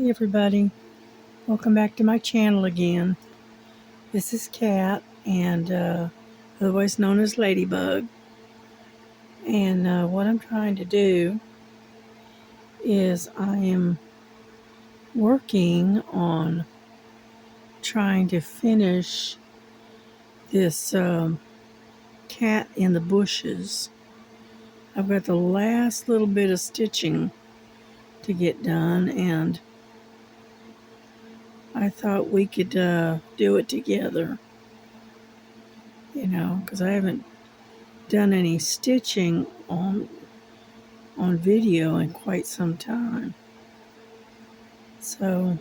Hey everybody, welcome back to my channel again. This is Kat, and otherwise known as Ladybug. And what I'm trying to do is I am working on trying to finish this cat in the bushes. I've got the last little bit of stitching to get done, and I thought we could do it together, because I haven't done any stitching on video in quite some time. So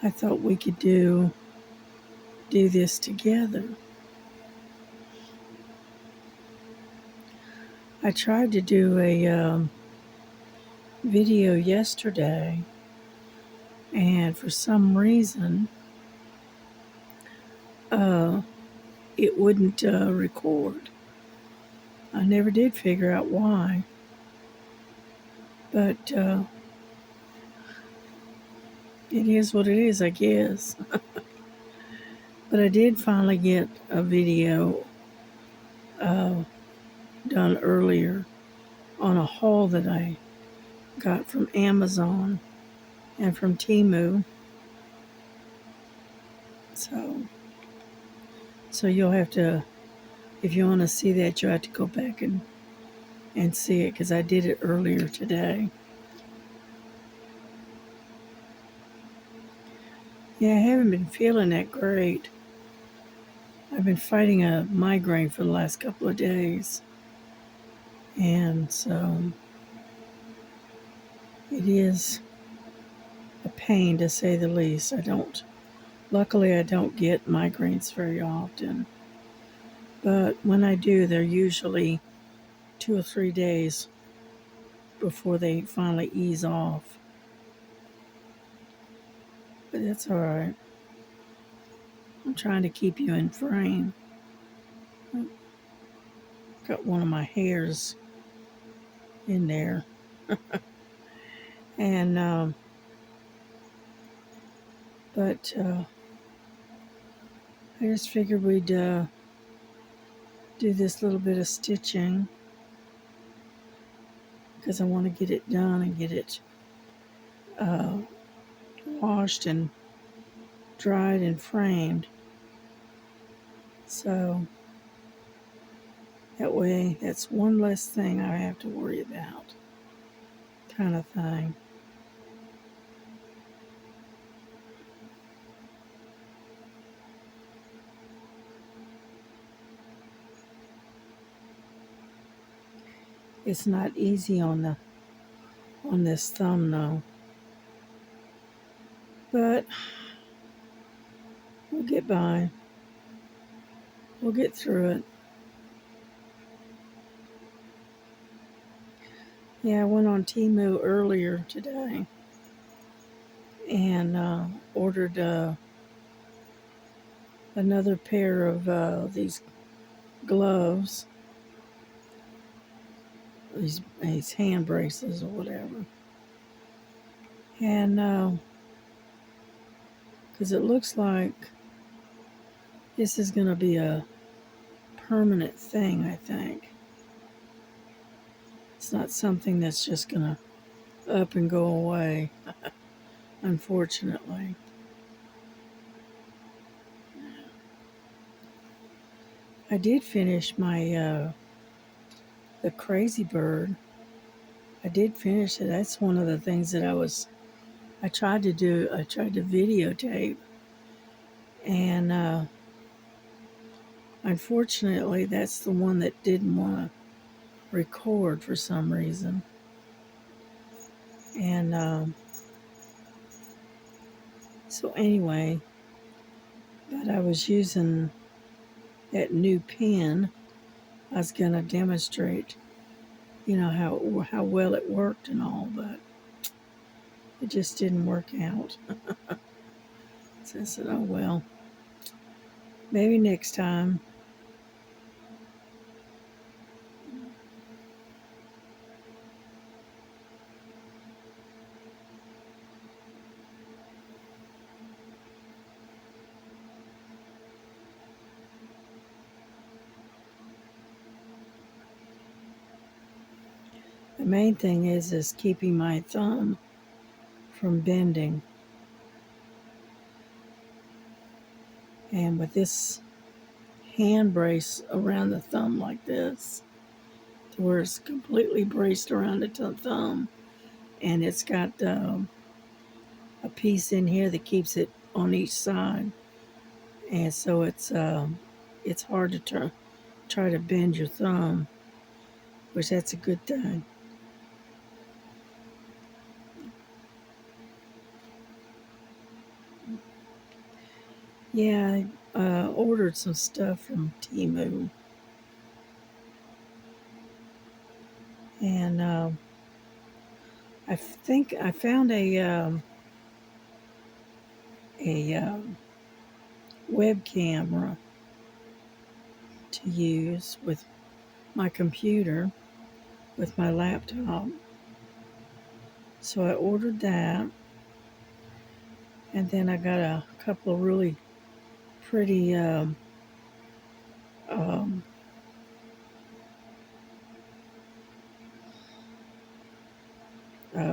I thought we could do this together. I tried to do a video yesterday, and for some reason it wouldn't record. I never did figure out why, but it is what it is, I guess. But I did finally get a video done earlier on a haul that I got from Amazon and from Temu. So you'll have to, if you want to see that, you'll have to go back and see it, because I did it earlier today. Yeah, I haven't been feeling that great. I've been fighting a migraine for the last couple of days. And so it is a pain, to say the least. Luckily I don't get migraines very often. But when I do, they're usually 2 or 3 days before they finally ease off. But that's all right. I'm trying to keep you in frame. Got one of my hairs in there. And but I just figured we'd do this little bit of stitching, because I want to get it done and get it washed and dried and framed. So that way, that's one less thing I have to worry about, kind of thing. It's not easy on this thumb though, but we'll get by. We'll get through it. Yeah, I went on Temu earlier today and ordered another pair of these gloves, these hand braces or whatever. And because it looks like this is going to be a permanent thing, I think. It's not something that's just going to up and go away, unfortunately. I did finish my the Crazy Bird. I did finish it. That's one of the things that I tried to do. I tried to videotape, and unfortunately, that's the one that didn't want to record for some reason. And so anyway, but I was using that new pen. I was going to demonstrate, how well it worked and all, but it just didn't work out. So I said, oh well, maybe next time. The main thing is keeping my thumb from bending. And with this hand brace around the thumb like this, to where it's completely braced around the thumb, and it's got a piece in here that keeps it on each side, and so it's hard to try to bend your thumb, which that's a good thing. Yeah, I ordered some stuff from Temu, and I think I found a web camera to use with my computer, with my laptop. So I ordered that, and then I got a couple of really pretty um,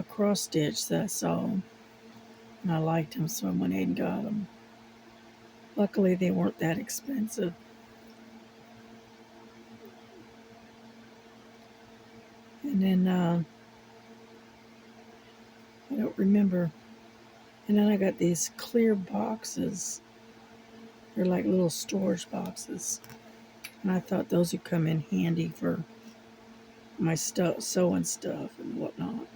cross stitch that I saw, and I liked them, so I went ahead and got them. Luckily, they weren't that expensive. And then I don't remember. And then I got these clear boxes. They're like little storage boxes, and I thought those would come in handy for my stuff, sewing stuff and whatnot.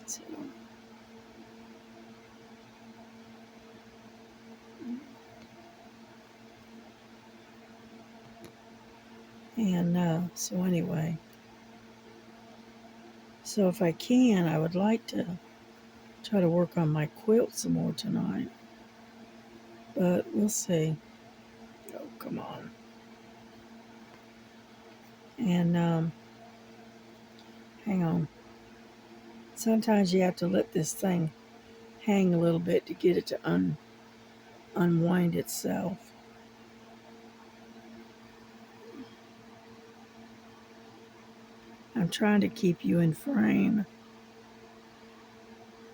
So, and so anyway, so if I can, I would like to try to work on my quilt some more tonight, but we'll see. Oh, come on. And hang on. Sometimes you have to let this thing hang a little bit to get it to unwind itself. I'm trying to keep you in frame,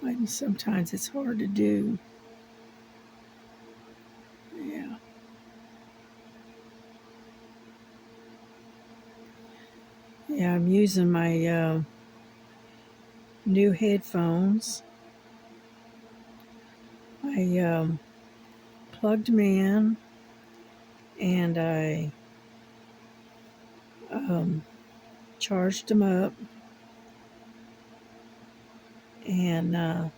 and sometimes it's hard to do. Yeah. Yeah, I'm using my new headphones. I plugged them in, and I um, charged them up, and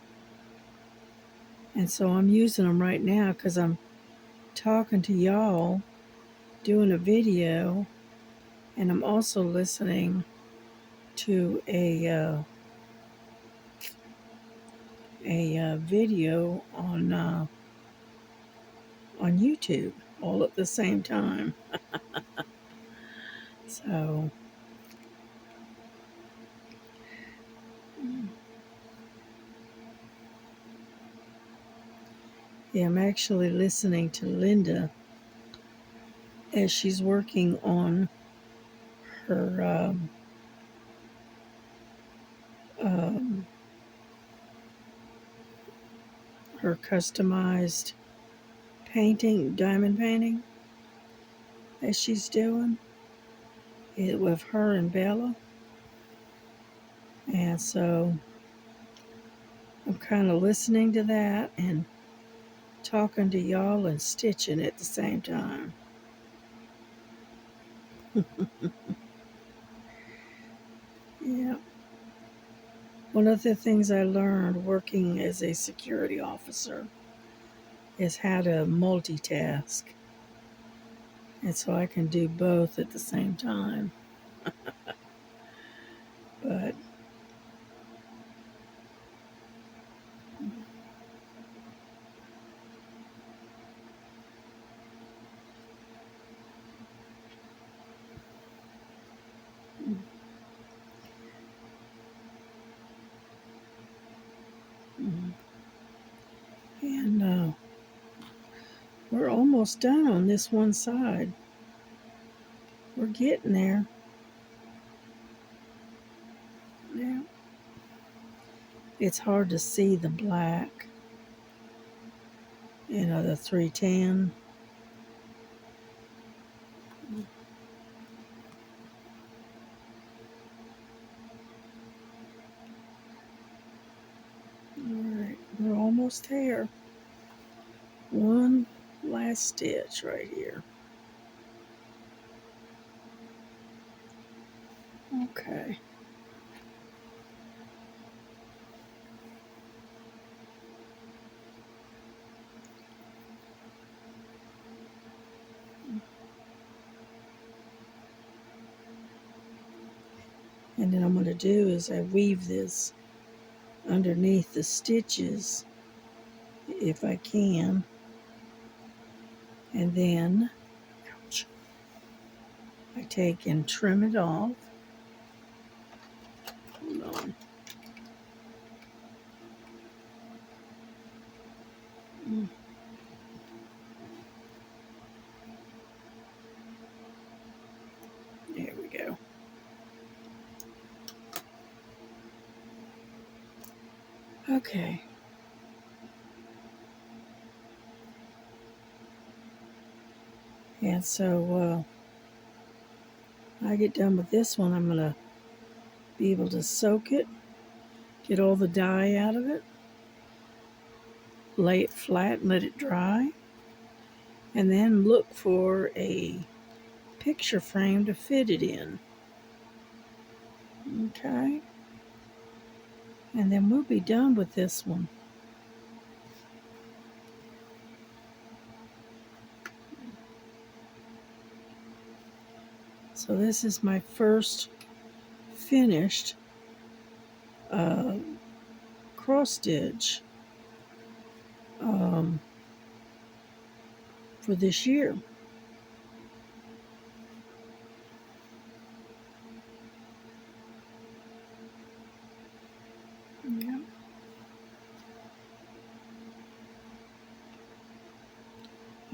so I'm using them right now because I'm talking to y'all, doing a video, and I'm also listening to a video on YouTube all at the same time. So yeah, I'm actually listening to Linda as she's working on her um, her customized painting, diamond painting that she's doing it with her and Bella. And so I'm kind of listening to that and talking to y'all and stitching at the same time. Yeah. One of the things I learned working as a security officer is how to multitask. And so I can do both at the same time. But and we're almost done on this one side. We're getting there. It's hard to see the black, the 310. Alright, we're almost there. One last stitch right here. Okay. And then I'm going to do is I weave this underneath the stitches if I can. And then, ouch, I take and trim it off. Hold on. There we go. Okay. And so I get done with this one, I'm going to be able to soak it, get all the dye out of it, lay it flat and let it dry, and then look for a picture frame to fit it in. Okay. And then we'll be done with this one. So this is my first finished cross stitch for this year. Yeah.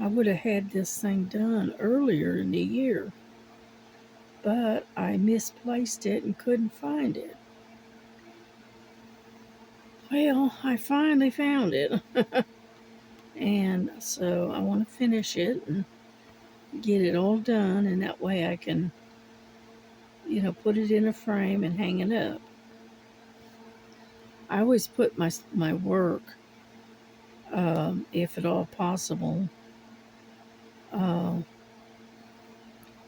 I would have had this thing done earlier in the year, but I misplaced it and couldn't find it. Well, I finally found it. And so I want to finish it and get it all done, and that way I can, put it in a frame and hang it up. I always put my work, if at all possible,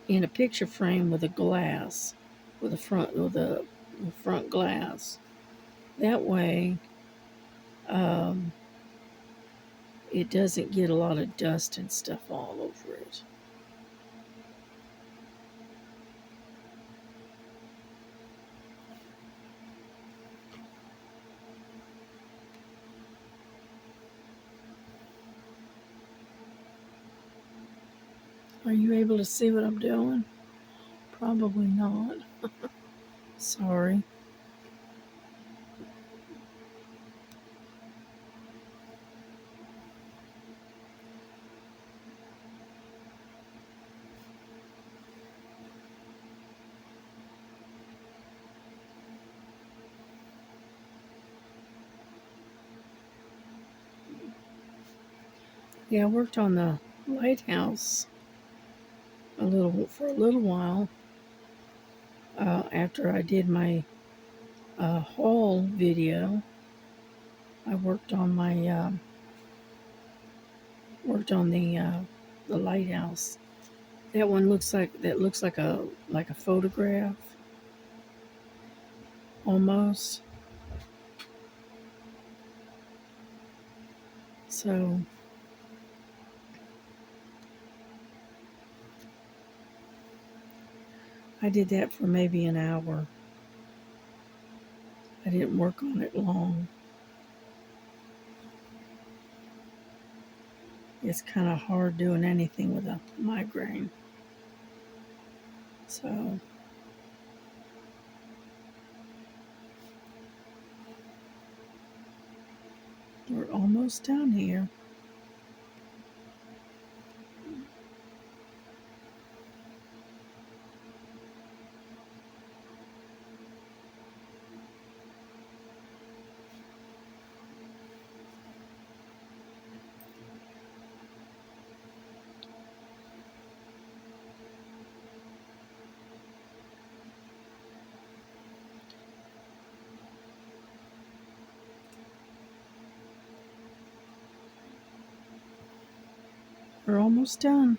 in a picture frame with a glass, with a front glass. That way, it doesn't get a lot of dust and stuff all over it. Are you able to see what I'm doing? Probably not. Sorry. Yeah, I worked on the lighthouse for a little while after I did my haul video. I worked on the lighthouse. That one looks like a photograph almost. So I did that for maybe an hour. I didn't work on it long. It's kind of hard doing anything with a migraine. So we're almost done here. We're almost done.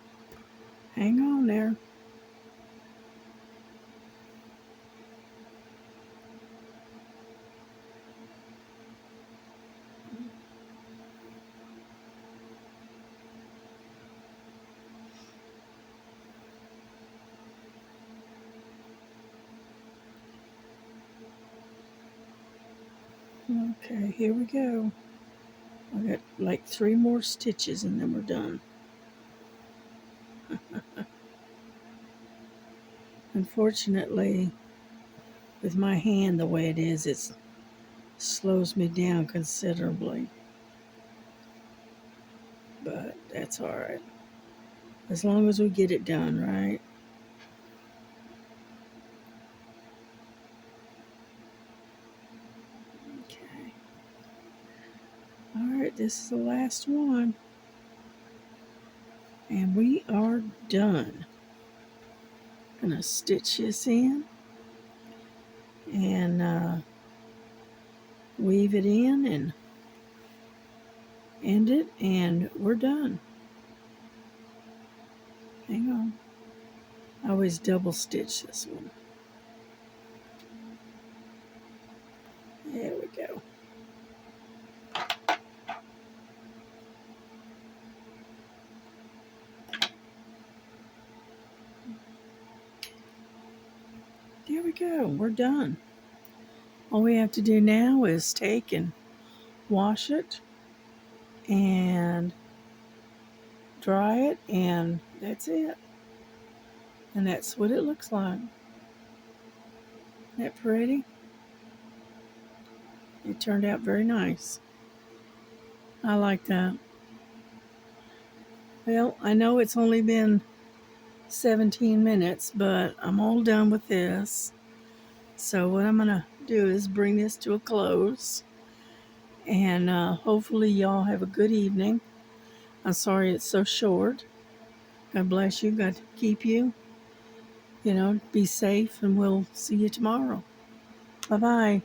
Hang on there. Okay, here we go. I got like 3 more stitches and then we're done. Unfortunately, with my hand the way it is, it slows me down considerably. But that's all right. As long as we get it done, right? Okay. All right, this is the last one. And we are done. Gonna stitch this in and weave it in and end it, and we're done. Hang on. I always double stitch this one. There we go. There we go. We're done. All we have to do now is take and wash it and dry it, and that's it. And that's what it looks like. Isn't that pretty? It turned out very nice. I like that. Well, I know it's only been 17 minutes, but I'm all done with this. So what I'm going to do is bring this to a close. And hopefully y'all have a good evening. I'm sorry it's so short. God bless you. God keep you. Be safe, and we'll see you tomorrow. Bye-bye.